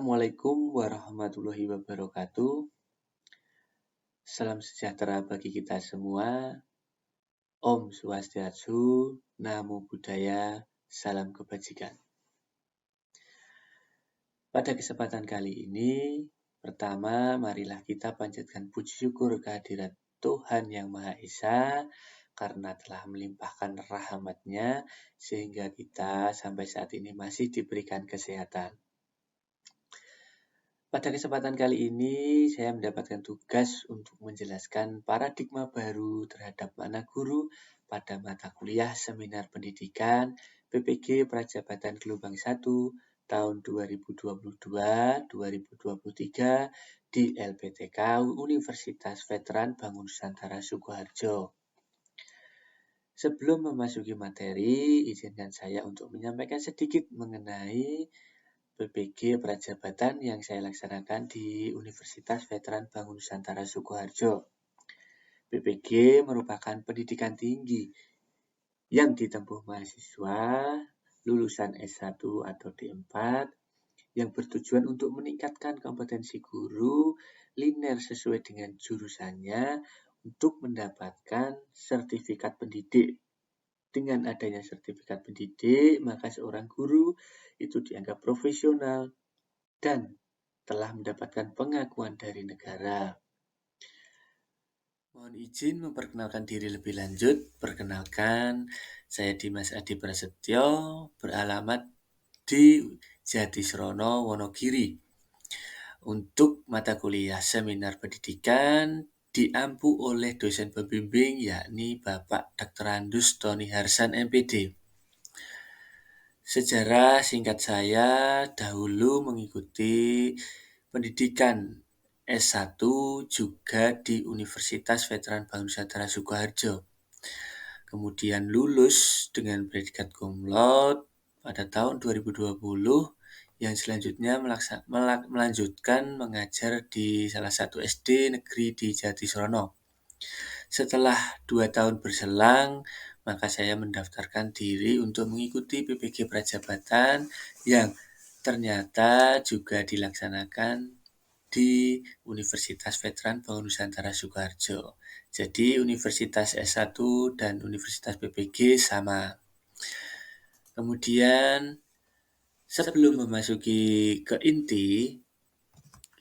Assalamualaikum warahmatullahi wabarakatuh. Salam sejahtera bagi kita semua. Om Swastiastu, Namo Buddhaya, salam kebajikan. Pada kesempatan kali ini, pertama marilah kita panjatkan puji syukur kehadirat Tuhan Yang Maha Esa karena telah melimpahkan rahmat-Nya sehingga kita sampai saat ini masih diberikan kesehatan. Pada kesempatan kali ini, saya mendapatkan tugas untuk menjelaskan paradigma baru terhadap makna guru pada mata kuliah Seminar Pendidikan PPG Prajabatan Gelombang 1 tahun 2022-2023 di LPTK Universitas Veteran Bangun Nusantara Sukoharjo. Sebelum memasuki materi, izinkan saya untuk menyampaikan sedikit mengenai PPG Prajabatan yang saya laksanakan di Universitas Veteran Bangun Nusantara Sukoharjo. PPG merupakan pendidikan tinggi yang ditempuh mahasiswa lulusan S1 atau D4 yang bertujuan untuk meningkatkan kompetensi guru linear sesuai dengan jurusannya untuk mendapatkan sertifikat pendidik. Dengan adanya sertifikat pendidik, maka seorang guru itu dianggap profesional dan telah mendapatkan pengakuan dari negara. Mohon izin memperkenalkan diri lebih lanjut. Perkenalkan, saya Dimas Adi Prasetyo, beralamat di Jatisrono, Wonogiri. Untuk mata kuliah Seminar Pendidikan diampu oleh dosen pembimbing yakni Bapak Dr. Andus Tony Harsan MPD. Sejarah singkat saya dahulu mengikuti pendidikan S1 juga di Universitas Veteran Bangun Nusantara Sukoharjo. Kemudian lulus dengan predikat cum laude pada tahun 2020 yang selanjutnya melanjutkan mengajar di salah satu SD negeri di Jatisrono. Setelah 2 tahun berselang, maka saya mendaftarkan diri untuk mengikuti PPG Prajabatan yang ternyata juga dilaksanakan di Universitas Veteran Bangun Nusantara Sukoharjo. Jadi Universitas S1 dan Universitas PPG sama. Kemudian sebelum memasuki ke inti,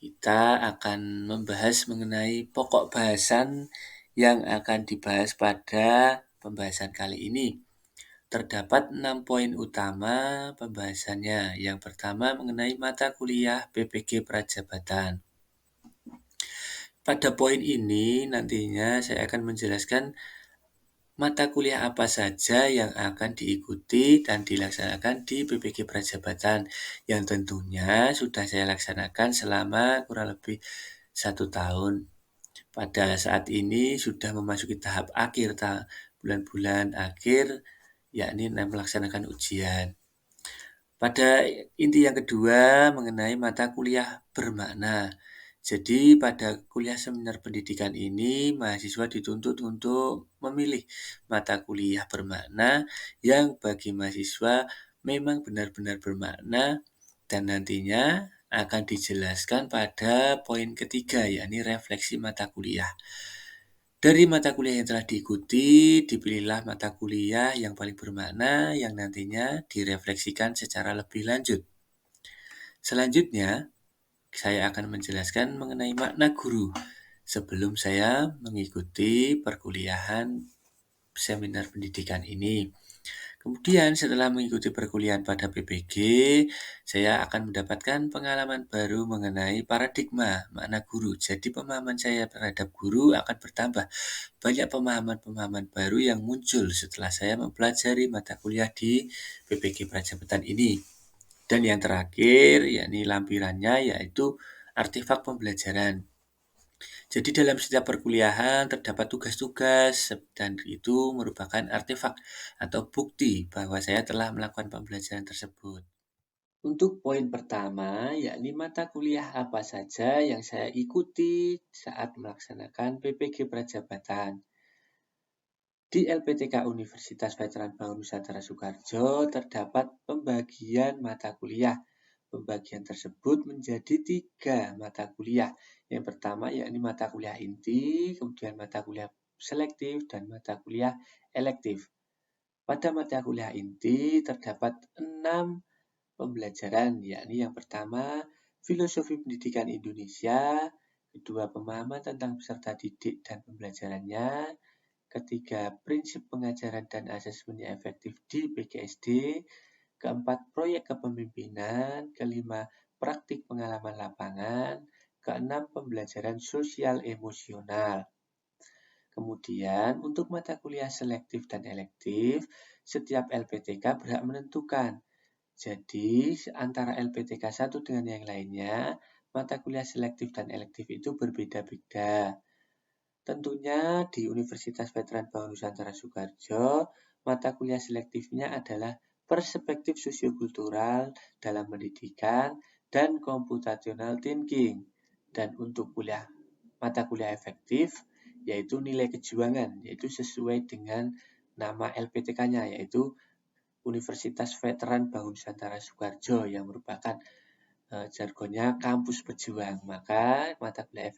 kita akan membahas mengenai pokok bahasan yang akan dibahas pada pembahasan kali ini. Terdapat 6 poin utama pembahasannya. Yang pertama mengenai mata kuliah PPG Prajabatan. Pada poin ini nantinya saya akan menjelaskan mata kuliah apa saja yang akan diikuti dan dilaksanakan di PPG Prajabatan yang tentunya sudah saya laksanakan selama kurang lebih 1 tahun. Pada saat ini sudah memasuki tahap akhir, bulan-bulan akhir, yakni melaksanakan ujian. Pada inti yang kedua mengenai mata kuliah bermakna. Jadi pada kuliah seminar pendidikan ini, mahasiswa dituntut untuk memilih mata kuliah bermakna yang bagi mahasiswa memang benar-benar bermakna dan nantinya akan dijelaskan pada poin ketiga, yakni refleksi mata kuliah. Dari mata kuliah yang telah diikuti, dipilihlah mata kuliah yang paling bermakna yang nantinya direfleksikan secara lebih lanjut. Selanjutnya, saya akan menjelaskan mengenai makna guru sebelum saya mengikuti perkuliahan seminar pendidikan ini. Kemudian setelah mengikuti perkuliahan pada PPG, saya akan mendapatkan pengalaman baru mengenai paradigma makna guru. Jadi pemahaman saya terhadap guru akan bertambah. Banyak pemahaman-pemahaman baru yang muncul setelah saya mempelajari mata kuliah di PPG Prajabatan ini. Dan yang terakhir, yakni lampirannya, yaitu artefak pembelajaran. Jadi dalam setiap perkuliahan terdapat tugas-tugas dan itu merupakan artefak atau bukti bahwa saya telah melakukan pembelajaran tersebut. Untuk poin pertama, yakni mata kuliah apa saja yang saya ikuti saat melaksanakan PPG Prajabatan. Di LPTK Universitas Veteran Bangun Nusantara Sukoharjo terdapat pembagian mata kuliah Pembagian tersebut menjadi 3 mata kuliah. Yang pertama yakni mata kuliah inti, kemudian mata kuliah selektif, dan mata kuliah elektif. Pada mata kuliah inti terdapat 6 pembelajaran, yakni yang pertama filosofi pendidikan Indonesia, kedua pemahaman tentang peserta didik dan pembelajarannya, ketiga prinsip pengajaran dan asesmen yang efektif di PGSD, keempat proyek kepemimpinan, kelima praktik pengalaman lapangan, keenam pembelajaran sosial emosional. Kemudian, untuk mata kuliah selektif dan elektif, setiap LPTK berhak menentukan. Jadi, antara LPTK satu dengan yang lainnya, mata kuliah selektif dan elektif itu berbeda-beda. Tentunya di Universitas Veteran Bangun Nusantara Soekarjo, mata kuliah selektifnya adalah perspektif sosiokultural dalam pendidikan dan computational thinking. Dan untuk mata kuliah efektif, yaitu nilai kejuangan, yaitu sesuai dengan nama LPTK-nya, yaitu Universitas Veteran Bangun Nusantara Soekarjo yang merupakan jargonnya kampus pejuang. Maka mata kuliah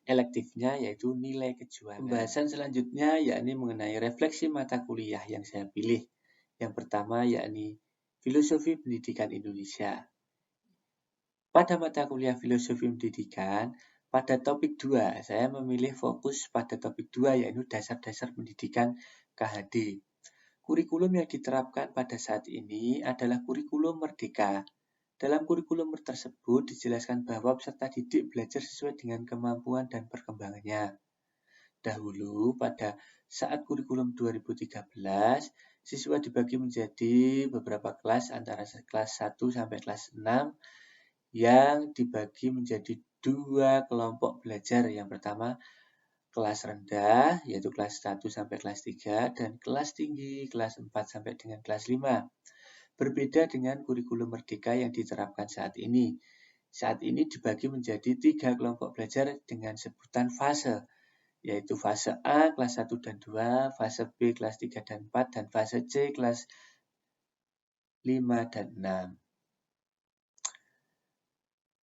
elektifnya yaitu nilai kejuangan. Pembahasan selanjutnya yakni mengenai refleksi mata kuliah yang saya pilih. Yang pertama yakni filosofi pendidikan Indonesia. Pada mata kuliah filosofi pendidikan, pada topik 2, saya memilih fokus pada topik 2 yaitu dasar-dasar pendidikan KHD. Kurikulum yang diterapkan pada saat ini adalah kurikulum merdeka. Dalam kurikulum tersebut dijelaskan bahwa peserta didik belajar sesuai dengan kemampuan dan perkembangannya. Dahulu pada saat kurikulum 2013, siswa dibagi menjadi beberapa kelas antara kelas 1 sampai kelas 6 yang dibagi menjadi 2 kelompok belajar. Yang pertama kelas rendah yaitu kelas 1 sampai kelas 3 dan kelas tinggi kelas 4 sampai dengan kelas 5. Berbeda dengan kurikulum merdeka yang diterapkan saat ini. Saat ini dibagi menjadi 3 kelompok belajar dengan sebutan fase, yaitu fase A kelas 1 dan 2, fase B kelas 3 dan 4, dan fase C kelas 5 dan 6.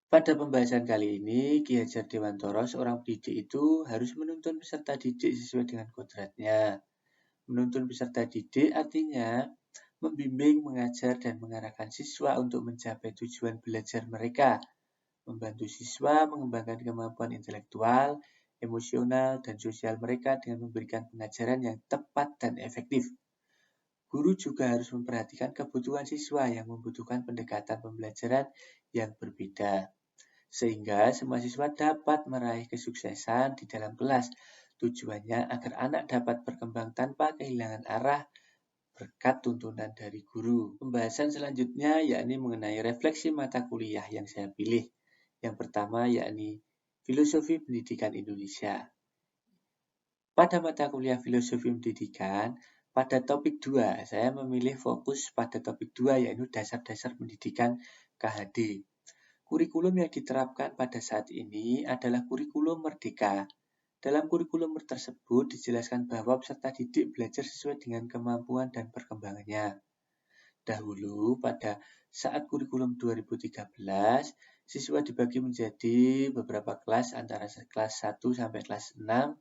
Pada pembahasan kali ini, Ki Hajar Dewantoro, seorang pendidik itu harus menuntun peserta didik sesuai dengan kodratnya. Menuntun peserta didik artinya membimbing, mengajar, dan mengarahkan siswa untuk mencapai tujuan belajar mereka, membantu siswa mengembangkan kemampuan intelektual, emosional, dan sosial mereka dengan memberikan pengajaran yang tepat dan efektif. Guru juga harus memperhatikan kebutuhan siswa yang membutuhkan pendekatan pembelajaran yang berbeda, sehingga semua siswa dapat meraih kesuksesan di dalam kelas. Tujuannya agar anak dapat berkembang tanpa kehilangan arah berkat tuntunan dari guru. Pembahasan selanjutnya yakni mengenai refleksi mata kuliah yang saya pilih. Yang pertama yakni filosofi pendidikan Indonesia. Pada mata kuliah filosofi pendidikan, pada topik 2, saya memilih fokus pada topik 2 yaitu dasar-dasar pendidikan KHD. Kurikulum yang diterapkan pada saat ini adalah kurikulum merdeka. Dalam kurikulum tersebut dijelaskan bahwa peserta didik belajar sesuai dengan kemampuan dan perkembangannya. Dahulu pada saat kurikulum 2013, siswa dibagi menjadi beberapa kelas antara kelas 1 sampai kelas 6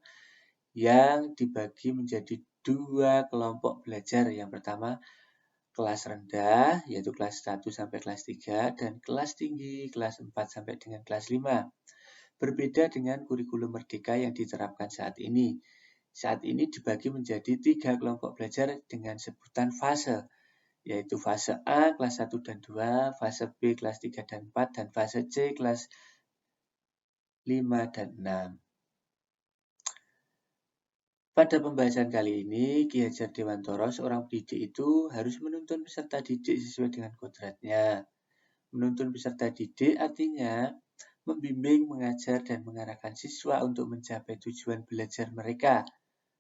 yang dibagi menjadi 2 kelompok belajar. Yang pertama kelas rendah yaitu kelas 1 sampai kelas 3 dan kelas tinggi kelas 4 sampai dengan kelas 5. Berbeda dengan kurikulum merdeka yang diterapkan saat ini. Saat ini dibagi menjadi 3 kelompok belajar dengan sebutan fase, yaitu fase A kelas 1 dan 2, fase B kelas 3 dan 4, dan fase C kelas 5 dan 6. Pada pembahasan kali ini, Ki Hajar Dewantoro, seorang pendidik itu harus menuntun peserta didik sesuai dengan kodratnya. Menuntun peserta didik artinya membimbing, mengajar, dan mengarahkan siswa untuk mencapai tujuan belajar mereka,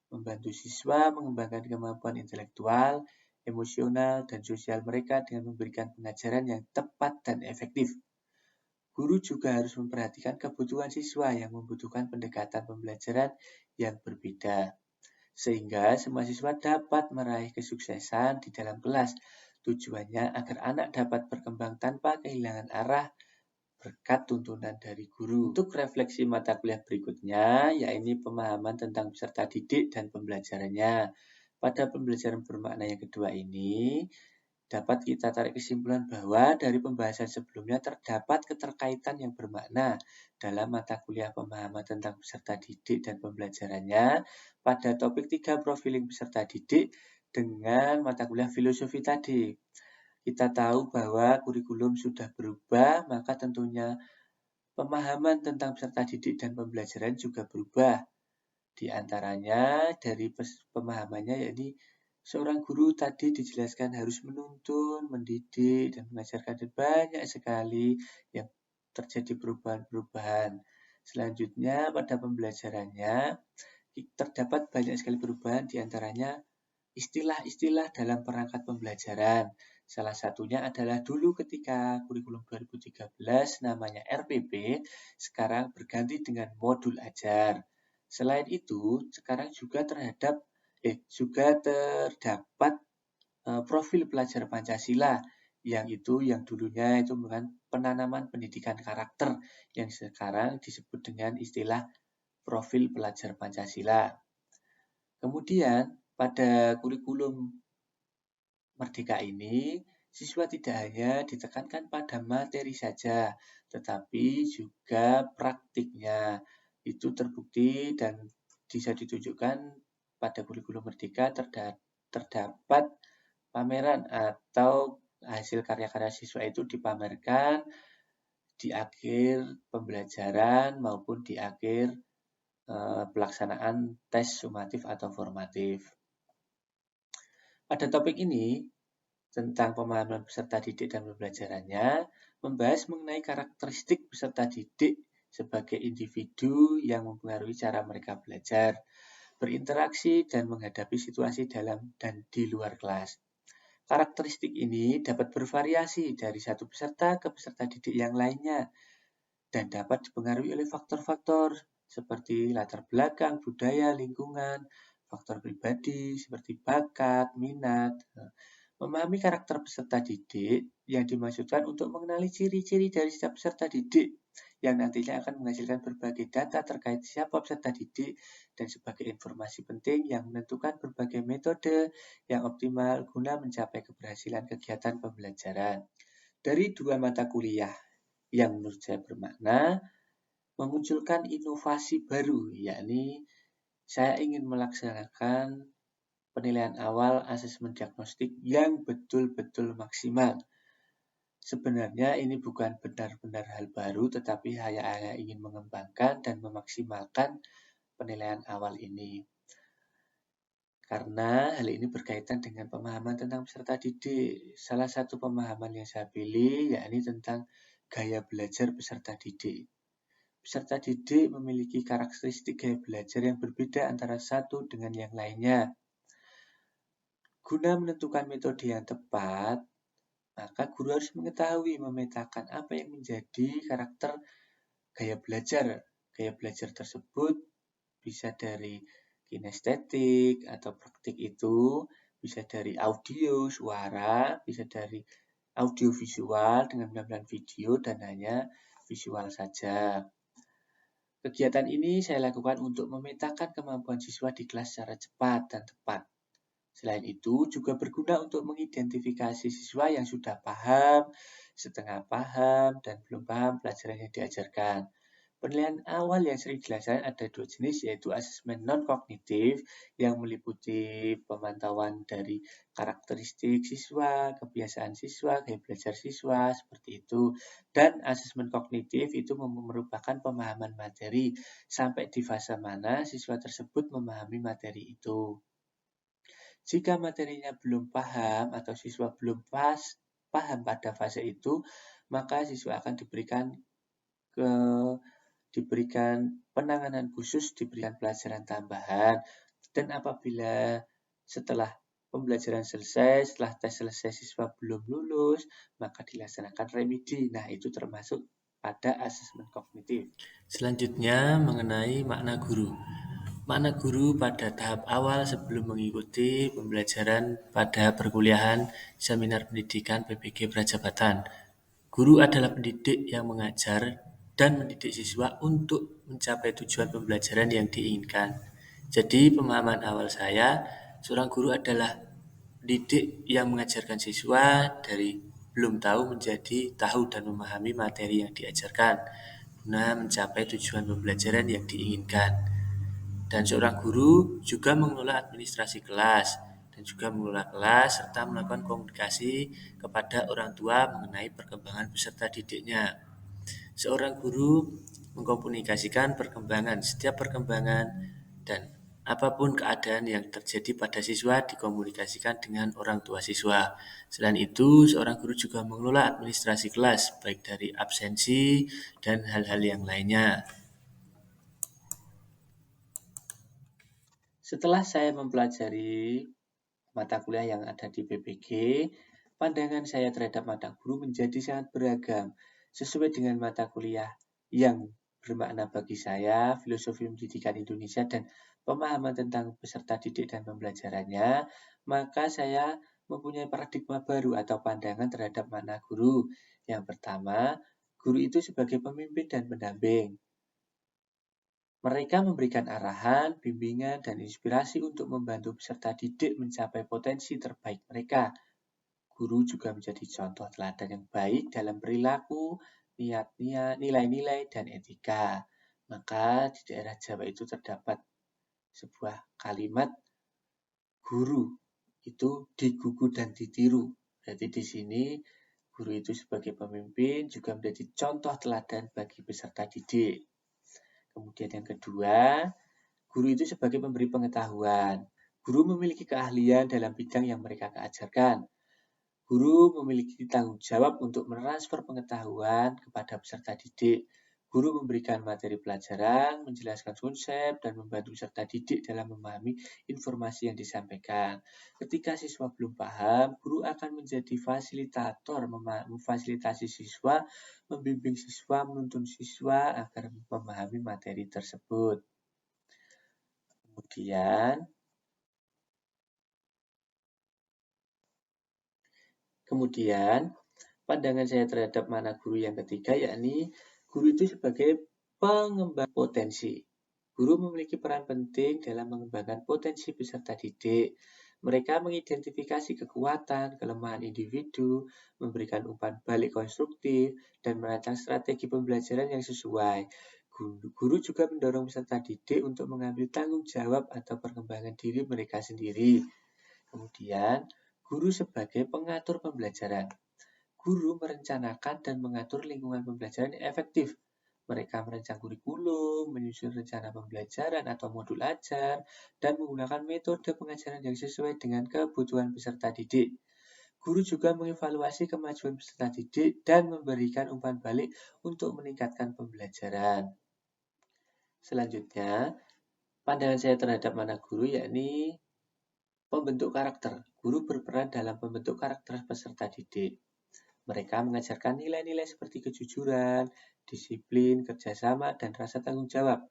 membantu siswa mengembangkan kemampuan intelektual, emosional, dan sosial mereka dengan memberikan pengajaran yang tepat dan efektif. Guru juga harus memperhatikan kebutuhan siswa yang membutuhkan pendekatan pembelajaran yang berbeda, sehingga semua siswa dapat meraih kesuksesan di dalam kelas. Tujuannya agar anak dapat berkembang tanpa kehilangan arah berkat tuntunan dari guru. Untuk refleksi mata kuliah berikutnya, yaitu pemahaman tentang peserta didik dan pembelajarannya. Pada pembelajaran bermakna yang kedua ini, dapat kita tarik kesimpulan bahwa dari pembahasan sebelumnya terdapat keterkaitan yang bermakna dalam mata kuliah pemahaman tentang peserta didik dan pembelajarannya pada topik 3 profiling peserta didik dengan mata kuliah filosofi tadi. Kita tahu bahwa kurikulum sudah berubah, maka tentunya pemahaman tentang peserta didik dan pembelajaran juga berubah. Di antaranya dari pemahamannya yakni seorang guru tadi dijelaskan harus menuntun, mendidik, dan mengajarkan dan banyak sekali yang terjadi perubahan-perubahan. Selanjutnya pada pembelajarannya terdapat banyak sekali perubahan di antaranya istilah-istilah dalam perangkat pembelajaran. Salah satunya adalah dulu ketika kurikulum 2013 namanya RPP, sekarang berganti dengan modul ajar. Selain itu, sekarang juga terdapat profil pelajar Pancasila yang dulunya itu merupakan penanaman pendidikan karakter yang sekarang disebut dengan istilah profil pelajar Pancasila. Kemudian pada kurikulum Merdeka ini, siswa tidak hanya ditekankan pada materi saja, tetapi juga praktiknya. Itu terbukti dan bisa ditunjukkan pada kurikulum Merdeka terdapat pameran atau hasil karya-karya siswa itu dipamerkan di akhir pembelajaran maupun di akhir pelaksanaan tes sumatif atau formatif. Pada topik ini, tentang pemahaman peserta didik dan pembelajarannya, membahas mengenai karakteristik peserta didik sebagai individu yang mempengaruhi cara mereka belajar, berinteraksi, dan menghadapi situasi dalam dan di luar kelas. Karakteristik ini dapat bervariasi dari satu peserta ke peserta didik yang lainnya dan dapat dipengaruhi oleh faktor-faktor seperti latar belakang, budaya, lingkungan, faktor pribadi seperti bakat, minat. Memahami karakter peserta didik yang dimaksudkan untuk mengenali ciri-ciri dari setiap peserta didik yang nantinya akan menghasilkan berbagai data terkait siapa peserta didik dan sebagai informasi penting yang menentukan berbagai metode yang optimal guna mencapai keberhasilan kegiatan pembelajaran. Dari dua mata kuliah yang menurut saya bermakna, memunculkan inovasi baru, yakni saya ingin melaksanakan penilaian awal asesmen diagnostik yang betul-betul maksimal. Sebenarnya ini bukan benar-benar hal baru, tetapi hanya ingin mengembangkan dan memaksimalkan penilaian awal ini. Karena hal ini berkaitan dengan pemahaman tentang peserta didik. Salah satu pemahaman yang saya pilih yakni tentang gaya belajar peserta didik. Peserta didik memiliki karakteristik gaya belajar yang berbeda antara satu dengan yang lainnya. Guna menentukan metode yang tepat, maka guru harus mengetahui, memetakan apa yang menjadi karakter gaya belajar. Gaya belajar tersebut bisa dari kinestetik atau praktik itu, bisa dari audio, suara, bisa dari audio visual dengan penampilan video dan hanya visual saja. Kegiatan ini saya lakukan untuk memetakan kemampuan siswa di kelas secara cepat dan tepat. Selain itu, juga berguna untuk mengidentifikasi siswa yang sudah paham, setengah paham, dan belum paham pelajaran yang diajarkan. Penilaian awal yang sering dilaksanakan ada dua jenis, yaitu asesmen non-kognitif yang meliputi pemantauan dari karakteristik siswa, kebiasaan siswa, gaya belajar siswa, seperti itu. Dan asesmen kognitif itu merupakan pemahaman materi, sampai di fase mana siswa tersebut memahami materi itu. Jika materinya belum paham atau siswa belum paham pada fase itu, maka siswa akan diberikan penanganan khusus, diberikan pelajaran tambahan, dan apabila setelah pembelajaran selesai, setelah tes selesai siswa belum lulus, maka dilaksanakan remedi. Nah, itu termasuk pada asesmen kognitif. Selanjutnya mengenai makna guru. Makna guru pada tahap awal sebelum mengikuti pembelajaran pada perkuliahan seminar pendidikan PPG Prajabatan. Guru adalah pendidik yang mengajar dan mendidik siswa untuk mencapai tujuan pembelajaran yang diinginkan. Jadi, pemahaman awal saya, seorang guru adalah pendidik yang mengajarkan siswa dari belum tahu menjadi tahu dan memahami materi yang diajarkan guna mencapai tujuan pembelajaran yang diinginkan. Dan seorang guru juga mengelola administrasi kelas dan juga mengelola kelas serta melakukan komunikasi kepada orang tua mengenai perkembangan peserta didiknya. Seorang guru mengkomunikasikan setiap perkembangan dan apapun keadaan yang terjadi pada siswa dikomunikasikan dengan orang tua siswa. Selain itu, seorang guru juga mengelola administrasi kelas, baik dari absensi dan hal-hal yang lainnya. Setelah saya mempelajari mata kuliah yang ada di PPG, pandangan saya terhadap mata guru menjadi sangat beragam, sesuai dengan mata kuliah yang bermakna bagi saya, filosofi pendidikan Indonesia dan pemahaman tentang peserta didik dan pembelajarannya, maka saya mempunyai paradigma baru atau pandangan terhadap makna guru. Yang pertama, guru itu sebagai pemimpin dan pendamping. Mereka memberikan arahan, bimbingan, dan inspirasi untuk membantu peserta didik mencapai potensi terbaik mereka. Guru juga menjadi contoh teladan yang baik dalam perilaku, nilai-nilai, dan etika. Maka di daerah Jawa itu terdapat sebuah kalimat guru itu digugu dan ditiru. Berarti di sini guru itu sebagai pemimpin juga menjadi contoh teladan bagi peserta didik. Kemudian yang kedua, guru itu sebagai pemberi pengetahuan. Guru memiliki keahlian dalam bidang yang mereka ajarkan. Guru memiliki tanggung jawab untuk mentransfer pengetahuan kepada peserta didik. Guru memberikan materi pelajaran, menjelaskan konsep, dan membantu peserta didik dalam memahami informasi yang disampaikan. Ketika siswa belum paham, guru akan menjadi fasilitator, memfasilitasi siswa, membimbing siswa, menuntun siswa agar memahami materi tersebut. Kemudian, pandangan saya terhadap makna guru yang ketiga, yakni guru itu sebagai pengembang potensi. Guru memiliki peran penting dalam mengembangkan potensi peserta didik. Mereka mengidentifikasi kekuatan, kelemahan individu, memberikan umpan balik konstruktif, dan merancang strategi pembelajaran yang sesuai. Guru juga mendorong peserta didik untuk mengambil tanggung jawab atau perkembangan diri mereka sendiri. Kemudian, guru sebagai pengatur pembelajaran. Guru merencanakan dan mengatur lingkungan pembelajaran yang efektif. Mereka merancang kurikulum, menyusun rencana pembelajaran atau modul ajar, dan menggunakan metode pengajaran yang sesuai dengan kebutuhan peserta didik. Guru juga mengevaluasi kemajuan peserta didik dan memberikan umpan balik untuk meningkatkan pembelajaran. Selanjutnya, pandangan saya terhadap makna guru yakni pembentuk karakter. Guru berperan dalam pembentuk karakter peserta didik. Mereka mengajarkan nilai-nilai seperti kejujuran, disiplin, kerjasama, dan rasa tanggung jawab.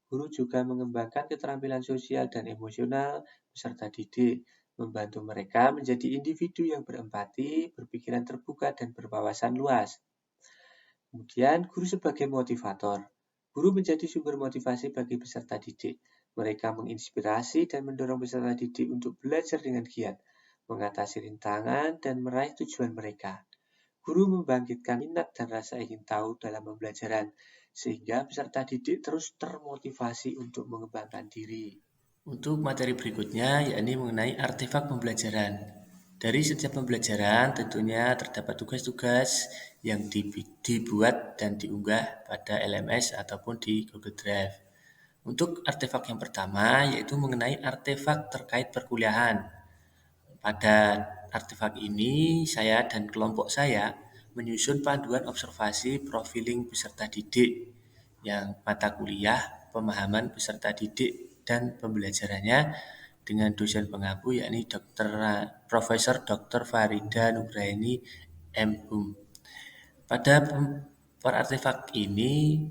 Guru juga mengembangkan keterampilan sosial dan emosional peserta didik, membantu mereka menjadi individu yang berempati, berpikiran terbuka, dan berwawasan luas. Kemudian, guru sebagai motivator. Guru menjadi sumber motivasi bagi peserta didik. Mereka menginspirasi dan mendorong peserta didik untuk belajar dengan giat, mengatasi rintangan, dan meraih tujuan mereka. Guru membangkitkan minat dan rasa ingin tahu dalam pembelajaran, sehingga peserta didik terus termotivasi untuk mengembangkan diri. Untuk materi berikutnya, yakni mengenai artefak pembelajaran. Dari setiap pembelajaran, tentunya terdapat tugas-tugas yang dibuat dan diunggah pada LMS ataupun di Google Drive. Untuk artefak yang pertama, yaitu mengenai artefak terkait perkuliahan. Pada artefak ini, saya dan kelompok saya menyusun panduan observasi profiling peserta didik yang mata kuliah, pemahaman peserta didik, dan pembelajarannya dengan dosen pengampu yakni Profesor Dr. Farida Nugraini M.Hum. Pada per artefak ini,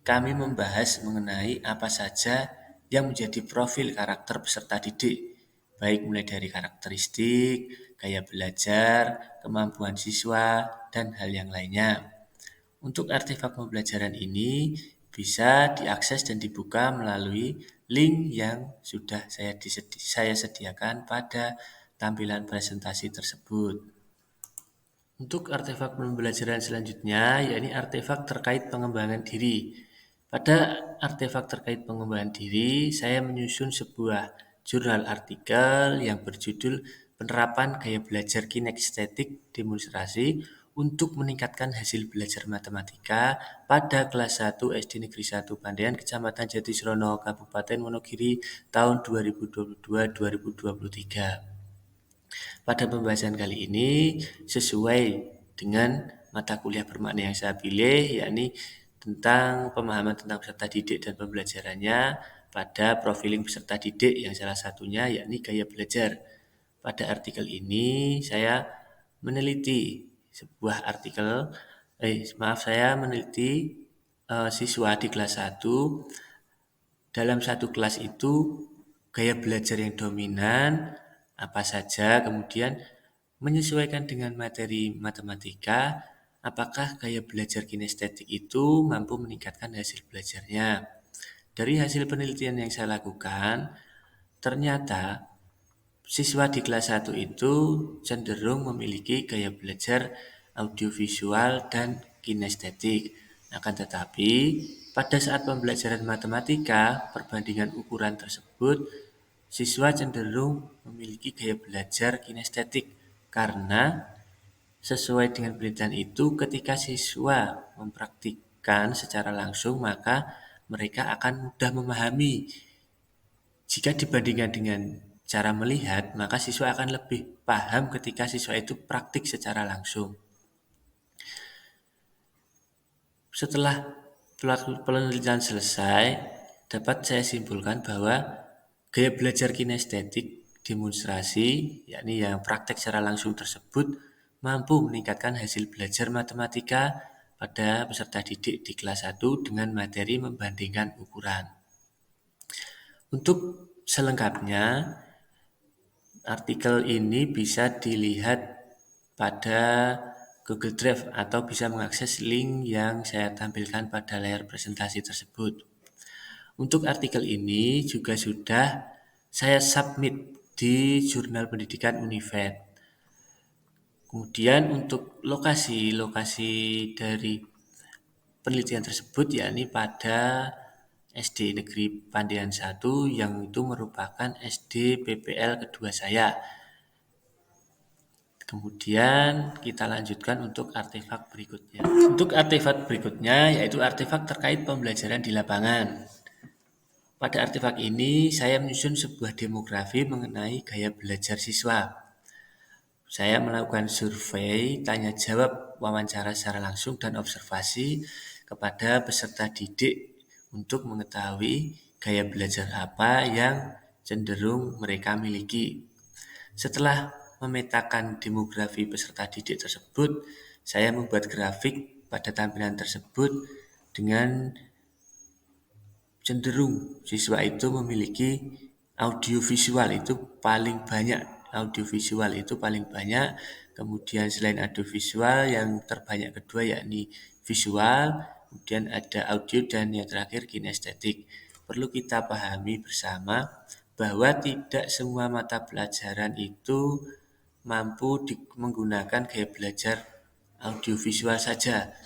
kami membahas mengenai apa saja yang menjadi profil karakter peserta didik, baik mulai dari karakteristik, gaya belajar, kemampuan siswa, dan hal yang lainnya. Untuk artefak pembelajaran ini bisa diakses dan dibuka melalui link yang sudah saya sediakan pada tampilan presentasi tersebut. Untuk artefak pembelajaran selanjutnya, yakni artefak terkait pengembangan diri. Pada artefak terkait pengembangan diri, saya menyusun sebuah jurnal artikel yang berjudul Penerapan Gaya Belajar Kinestetik Demonstrasi untuk meningkatkan hasil belajar matematika pada kelas 1 SD Negeri 1 Pandean, Kecamatan Jatisrono, Kabupaten Wonogiri, tahun 2022-2023. Pada pembahasan kali ini sesuai dengan mata kuliah bermakna yang saya pilih, yakni tentang pemahaman tentang peserta didik dan pembelajarannya pada profiling peserta didik yang salah satunya yakni gaya belajar. Pada artikel ini saya meneliti saya meneliti siswa di kelas 1. Dalam satu kelas itu gaya belajar yang dominan apa saja, kemudian menyesuaikan dengan materi matematika, apakah gaya belajar kinestetik itu mampu meningkatkan hasil belajarnya. Dari hasil penelitian yang saya lakukan, ternyata siswa di kelas 1 itu cenderung memiliki gaya belajar audiovisual dan kinestetik. Akan tetapi, pada saat pembelajaran matematika, perbandingan ukuran tersebut, siswa cenderung memiliki gaya belajar kinestetik karena sesuai dengan penelitian itu, ketika siswa mempraktikkan secara langsung, maka mereka akan mudah memahami. Jika dibandingkan dengan cara melihat, maka siswa akan lebih paham ketika siswa itu praktik secara langsung. Setelah penelitian selesai, dapat saya simpulkan bahwa gaya belajar kinestetik demonstrasi, yakni yang praktek secara langsung tersebut, mampu meningkatkan hasil belajar matematika pada peserta didik di kelas 1 dengan materi membandingkan ukuran. Untuk selengkapnya, artikel ini bisa dilihat pada Google Drive atau bisa mengakses link yang saya tampilkan pada layar presentasi tersebut. Untuk artikel ini juga sudah saya submit di Jurnal Pendidikan Univet. Kemudian untuk lokasi dari penelitian tersebut yakni pada SD Negeri Pandean 1 yang itu merupakan SD PPL kedua saya. Kemudian kita lanjutkan untuk artefak berikutnya. Untuk artefak berikutnya yaitu artefak terkait pembelajaran di lapangan. Pada artefak ini saya menyusun sebuah demografi mengenai gaya belajar siswa. Saya melakukan survei, tanya jawab, wawancara secara langsung dan observasi kepada peserta didik untuk mengetahui gaya belajar apa yang cenderung mereka miliki. Setelah memetakan demografi peserta didik tersebut, saya membuat grafik pada tampilan tersebut dengan cenderung siswa itu memiliki audiovisual itu paling banyak. Kemudian selain audiovisual yang terbanyak kedua yakni visual, kemudian ada audio dan yang terakhir kinestetik. Perlu kita pahami bersama bahwa tidak semua mata pelajaran itu mampu menggunakan gaya belajar audiovisual saja.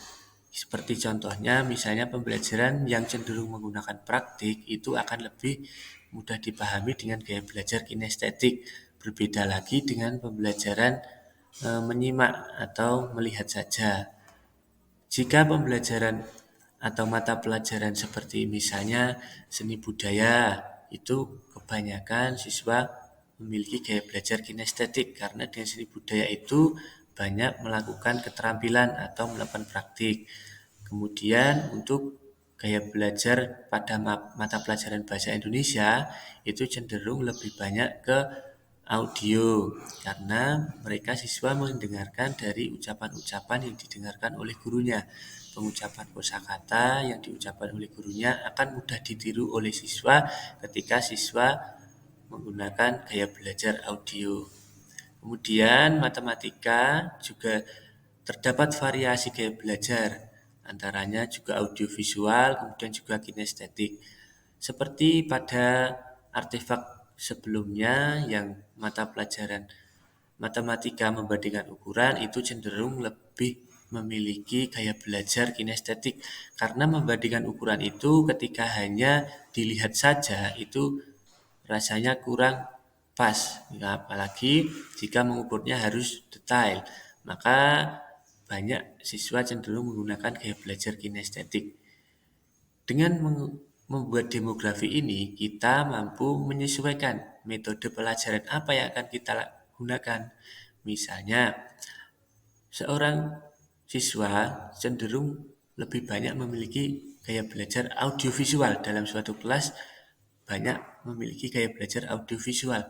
Seperti contohnya, misalnya pembelajaran yang cenderung menggunakan praktik itu akan lebih mudah dipahami dengan gaya belajar kinestetik. Berbeda lagi dengan pembelajaran menyimak atau melihat saja. Jika pembelajaran atau mata pelajaran seperti misalnya seni budaya, itu kebanyakan siswa memiliki gaya belajar kinestetik karena dengan seni budaya itu banyak melakukan keterampilan atau melakukan praktik. Kemudian untuk gaya belajar pada mata pelajaran bahasa Indonesia itu cenderung lebih banyak ke audio, karena mereka siswa mendengarkan dari ucapan-ucapan yang didengarkan oleh gurunya. Pengucapan kosakata yang diucapkan oleh gurunya akan mudah ditiru oleh siswa ketika siswa menggunakan gaya belajar audio. Kemudian matematika juga terdapat variasi gaya belajar, antaranya juga audiovisual, kemudian juga kinestetik. Seperti pada artefak sebelumnya yang mata pelajaran matematika membandingkan ukuran itu cenderung lebih memiliki gaya belajar kinestetik karena membandingkan ukuran itu ketika hanya dilihat saja itu rasanya kurang pas, ya, apalagi jika mengukurnya harus detail, maka banyak siswa cenderung menggunakan gaya belajar kinestetik. Dengan membuat demografi ini, kita mampu menyesuaikan metode pelajaran apa yang akan kita gunakan. Misalnya, seorang siswa cenderung lebih banyak memiliki gaya belajar audiovisual dalam suatu kelas, banyak memiliki gaya belajar audiovisual.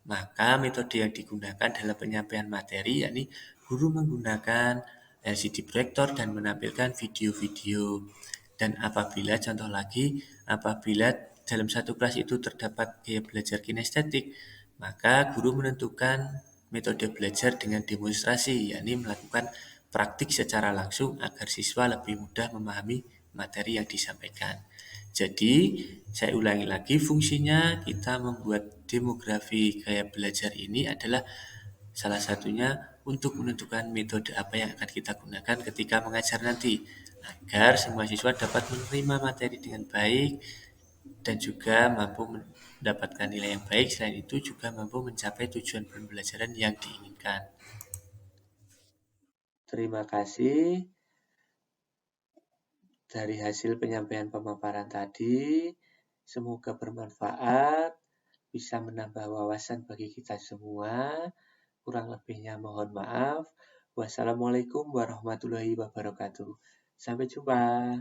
Maka metode yang digunakan dalam penyampaian materi yakni guru menggunakan LCD proyektor dan menampilkan video-video. Dan apabila contoh lagi, apabila dalam satu kelas itu terdapat gaya belajar kinestetik, maka guru menentukan metode belajar dengan demonstrasi, yakni melakukan praktik secara langsung agar siswa lebih mudah memahami materi yang disampaikan. Jadi, saya ulangi lagi, fungsinya kita membuat demografi gaya belajar ini adalah salah satunya untuk menentukan metode apa yang akan kita gunakan ketika mengajar nanti, agar semua siswa dapat menerima materi dengan baik dan juga mampu mendapatkan nilai yang baik. Selain itu juga mampu mencapai tujuan pembelajaran yang diinginkan. Terima kasih. Dari hasil penyampaian pemaparan tadi, semoga bermanfaat, bisa menambah wawasan bagi kita semua. Kurang lebihnya mohon maaf. Wassalamualaikum warahmatullahi wabarakatuh. Sampai jumpa.